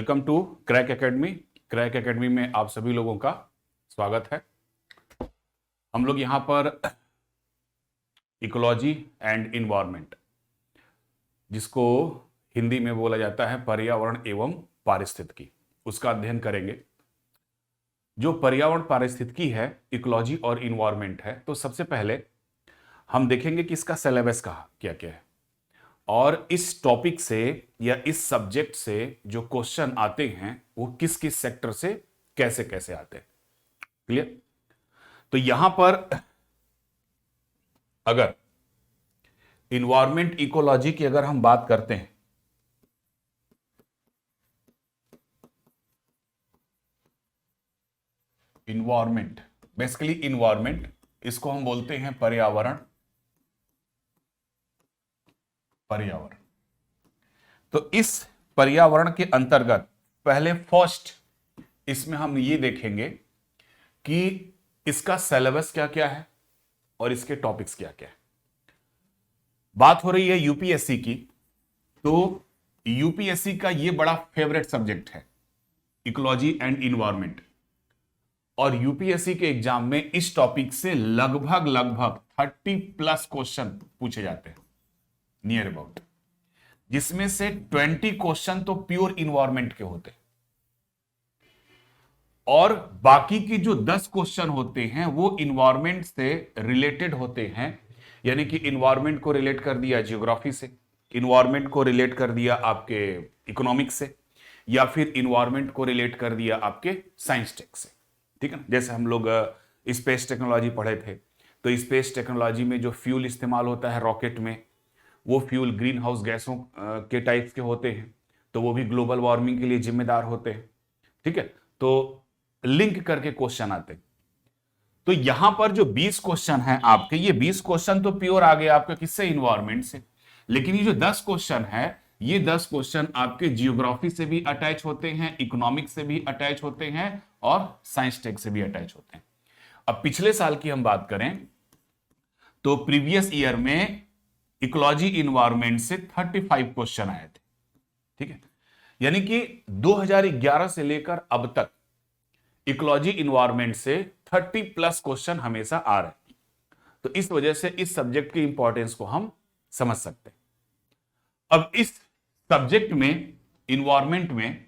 Welcome to Crack Academy. Crack Academy में आप सभी लोगों का स्वागत है। हम लोग यहाँ पर इकोलॉजी एंड इन्वायरमेंट, जिसको हिंदी में बोला जाता है पर्यावरण एवं पारिस्थितिकी, उसका अध्ययन करेंगे। जो पर्यावरण पारिस्थितिकी है, इकोलॉजी और इन्वायरमेंट है, तो सबसे पहले हम देखेंगे कि इसका सिलेबस का क्या क्या है और इस टॉपिक से या इस सब्जेक्ट से जो क्वेश्चन आते हैं वो किस किस सेक्टर से कैसे कैसे आते हैं। क्लियर? तो यहां पर अगर इन्वायरमेंट इकोलॉजी की अगर हम बात करते हैं, इन्वायरमेंट बेसिकली इन्वायरमेंट इसको हम बोलते हैं पर्यावरण। तो इस पर्यावरण के अंतर्गत पहले फर्स्ट इसमें हम ये देखेंगे कि इसका सिलेबस क्या क्या है और इसके टॉपिक्स क्या क्या है। बात हो रही है यूपीएससी की, तो यूपीएससी का ये बड़ा फेवरेट सब्जेक्ट है इकोलॉजी एंड इन्वायरमेंट, और यूपीएससी के एग्जाम में इस टॉपिक से लगभग 30+ क्वेश्चन पूछे जाते हैं नियर अबाउट, जिसमें से 20 क्वेश्चन तो प्योर इन्वायरमेंट के होते हैं और बाकी की जो 10 क्वेश्चन होते हैं वो इन्वायरमेंट से रिलेटेड होते हैं। यानी कि इन्वायरमेंट को रिलेट कर दिया ज्योग्राफी से, इन्वायरमेंट को रिलेट कर दिया आपके इकोनॉमिक्स से, या फिर इन्वायरमेंट को रिलेट कर दिया आपके साइंस टेक से। ठीक है ना? जैसे हम लोग स्पेस टेक्नोलॉजी पढ़े थे, तो स्पेस टेक्नोलॉजी में जो फ्यूल इस्तेमाल होता है रॉकेट में, वो फ्यूल ग्रीन हाउस गैसों के टाइप्स के होते हैं, तो वो भी ग्लोबल वार्मिंग के लिए जिम्मेदार होते हैं। ठीक है? तो लिंक करके क्वेश्चन आते हैं। तो यहां पर जो 20 क्वेश्चन हैं आपके, ये 20 क्वेश्चन तो प्योर आ गए आपके किससे, इन्वायरमेंट से। लेकिन ये जो 10 क्वेश्चन है, ये 10 क्वेश्चन आपके जियोग्राफी से भी अटैच होते हैं, इकोनॉमिक्स से भी अटैच होते हैं और साइंस टेक से भी अटैच होते हैं। अब पिछले साल की हम बात करें तो प्रीवियस ईयर में इकोलॉजी इन्वायरमेंट से 35 क्वेश्चन आए थे। ठीक है? यानी कि 2011 से लेकर अब तक इकोलॉजी इन्वायरमेंट से 30+ क्वेश्चन हमेशा आ रहे हैं। तो इस वजह से इस सब्जेक्ट की इंपॉर्टेंस को हम समझ सकते हैं। अब इस सब्जेक्ट में, इन्वायरमेंट में,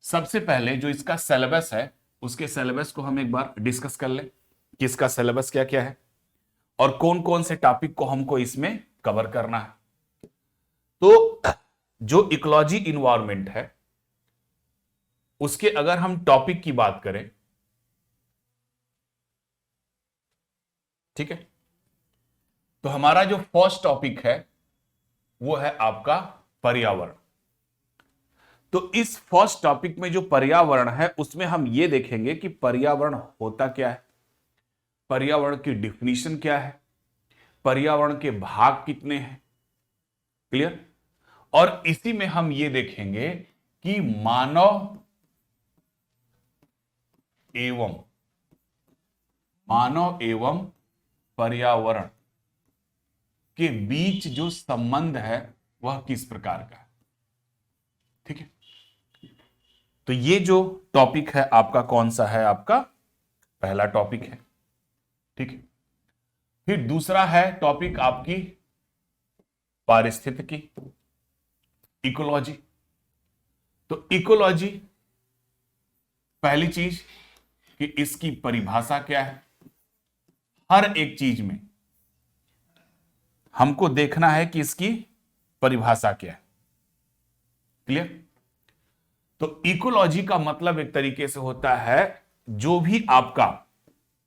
सबसे पहले जो इसका सिलेबस है, उसके सिलेबस को हम एक बार डिस्कस कर लें कि इसका सिलेबस क्या क्या है और कौन कौन से टॉपिक को हमको इसमें कवर करना है। तो जो इकोलॉजी इन्वायरमेंट है, उसके अगर हम टॉपिक की बात करें, ठीक है, तो हमारा जो फर्स्ट टॉपिक है वो है आपका पर्यावरण। तो इस फर्स्ट टॉपिक में जो पर्यावरण है उसमें हम ये देखेंगे कि पर्यावरण होता क्या है, पर्यावरण की डिफिनीशन क्या है, पर्यावरण के भाग कितने हैं। क्लियर? और इसी में हम ये देखेंगे कि मानव एवं पर्यावरण के बीच जो संबंध है वह किस प्रकार का है। ठीक है? तो ये जो टॉपिक है आपका कौन सा है, आपका पहला टॉपिक है। ठीक है? फिर दूसरा है टॉपिक आपकी पारिस्थितिकी, इकोलॉजी। तो इकोलॉजी, पहली चीज कि इसकी परिभाषा क्या है। हर एक चीज में हमको देखना है कि इसकी परिभाषा क्या है। क्लियर? तो इकोलॉजी का मतलब एक तरीके से होता है जो भी आपका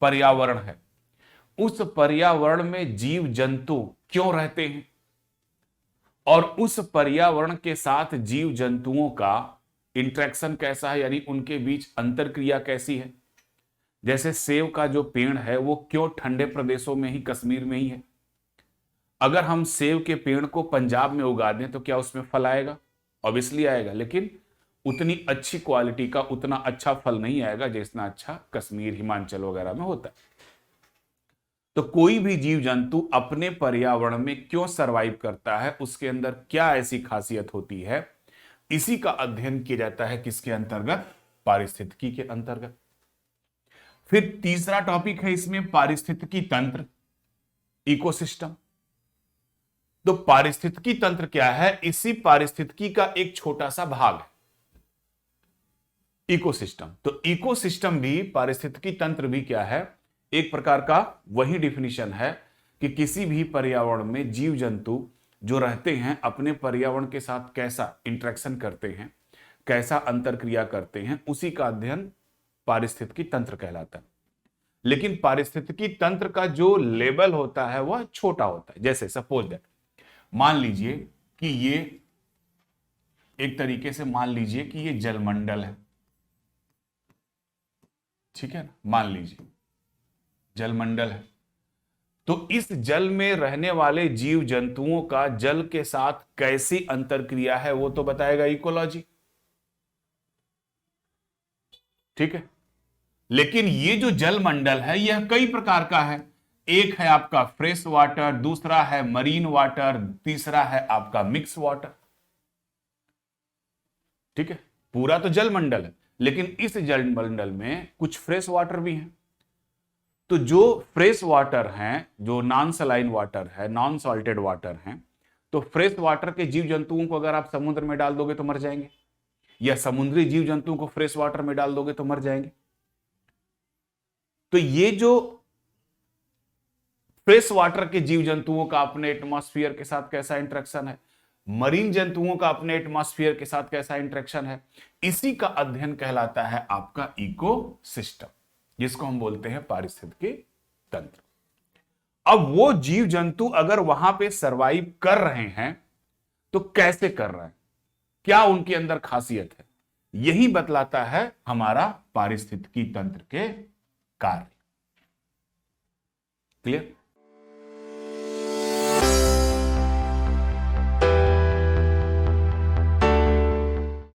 पर्यावरण है, उस पर्यावरण में जीव जंतु क्यों रहते हैं और उस पर्यावरण के साथ जीव जंतुओं का इंटरेक्शन कैसा है, यानी उनके बीच अंतरक्रिया कैसी है। जैसे सेब का जो पेड़ है वो क्यों ठंडे प्रदेशों में ही, कश्मीर में ही है। अगर हम सेब के पेड़ को पंजाब में उगा दें तो क्या उसमें फल आएगा? ऑब्वियसली आएगा, लेकिन उतनी अच्छी क्वालिटी का, उतना अच्छा फल नहीं आएगा जितना अच्छा कश्मीर, हिमाचल वगैरह में होता है। तो कोई भी जीव जंतु अपने पर्यावरण में क्यों सरवाइव करता है, उसके अंदर क्या ऐसी खासियत होती है, इसी का अध्ययन किया जाता है किसके अंतर्गत? पारिस्थितिकी के अंतर्गत। फिर तीसरा टॉपिक है इसमें पारिस्थितिकी तंत्र, इकोसिस्टम। तो पारिस्थितिकी तंत्र क्या है? इसी पारिस्थितिकी का एक छोटा सा भाग है इकोसिस्टम। तो इकोसिस्टम भी, पारिस्थितिकी तंत्र भी क्या है? एक प्रकार का वही डिफिनीशन है कि किसी भी पर्यावरण में जीव जंतु जो रहते हैं अपने पर्यावरण के साथ कैसा इंटरेक्शन करते हैं, कैसा अंतरक्रिया करते हैं, उसी का अध्ययन पारिस्थितिकी तंत्र कहलाता है। लेकिन पारिस्थितिकी तंत्र का जो लेवल होता है वह छोटा होता है। जैसे सपोज दैट, मान लीजिए कि ये एक तरीके से मान लीजिए कि ये जलमंडल है, ठीक है ना, मान लीजिए जलमंडल है। तो इस जल में रहने वाले जीव जंतुओं का जल के साथ कैसी अंतरक्रिया है वो तो बताएगा इकोलॉजी, ठीक है। लेकिन ये जो जल मंडल है यह कई प्रकार का है। एक है आपका फ्रेश वाटर, दूसरा है मरीन वाटर, तीसरा है आपका मिक्स वाटर, ठीक है। पूरा तो जल मंडल है, लेकिन इस जल मंडल में कुछ फ्रेश वाटर भी हैं। तो जो फ्रेश वाटर हैं, जो नॉन सलाइन वाटर है, नॉन सॉल्टेड वाटर हैं, तो फ्रेश वाटर के जीव जंतुओं को अगर आप समुद्र में डाल दोगे तो मर जाएंगे, या समुद्री जीव जंतुओं को फ्रेश वाटर में डाल दोगे तो मर जाएंगे। तो ये जो फ्रेश वाटर के जीव जंतुओं का अपने एटमॉस्फेयर के साथ कैसा इंटरेक्शन है, मरीन जंतुओं का अपने एटमॉस्फेयर के साथ कैसा इंटरेक्शन है, इसी का अध्ययन कहलाता है आपका इकोसिस्टम, जिसको हम बोलते हैं पारिस्थितिकी तंत्र। अब वो जीव जंतु अगर वहां पे सरवाइव कर रहे हैं तो कैसे कर रहे हैं, क्या उनके अंदर खासियत है, यही बतलाता है हमारा पारिस्थितिकी तंत्र के कार्य। क्लियर?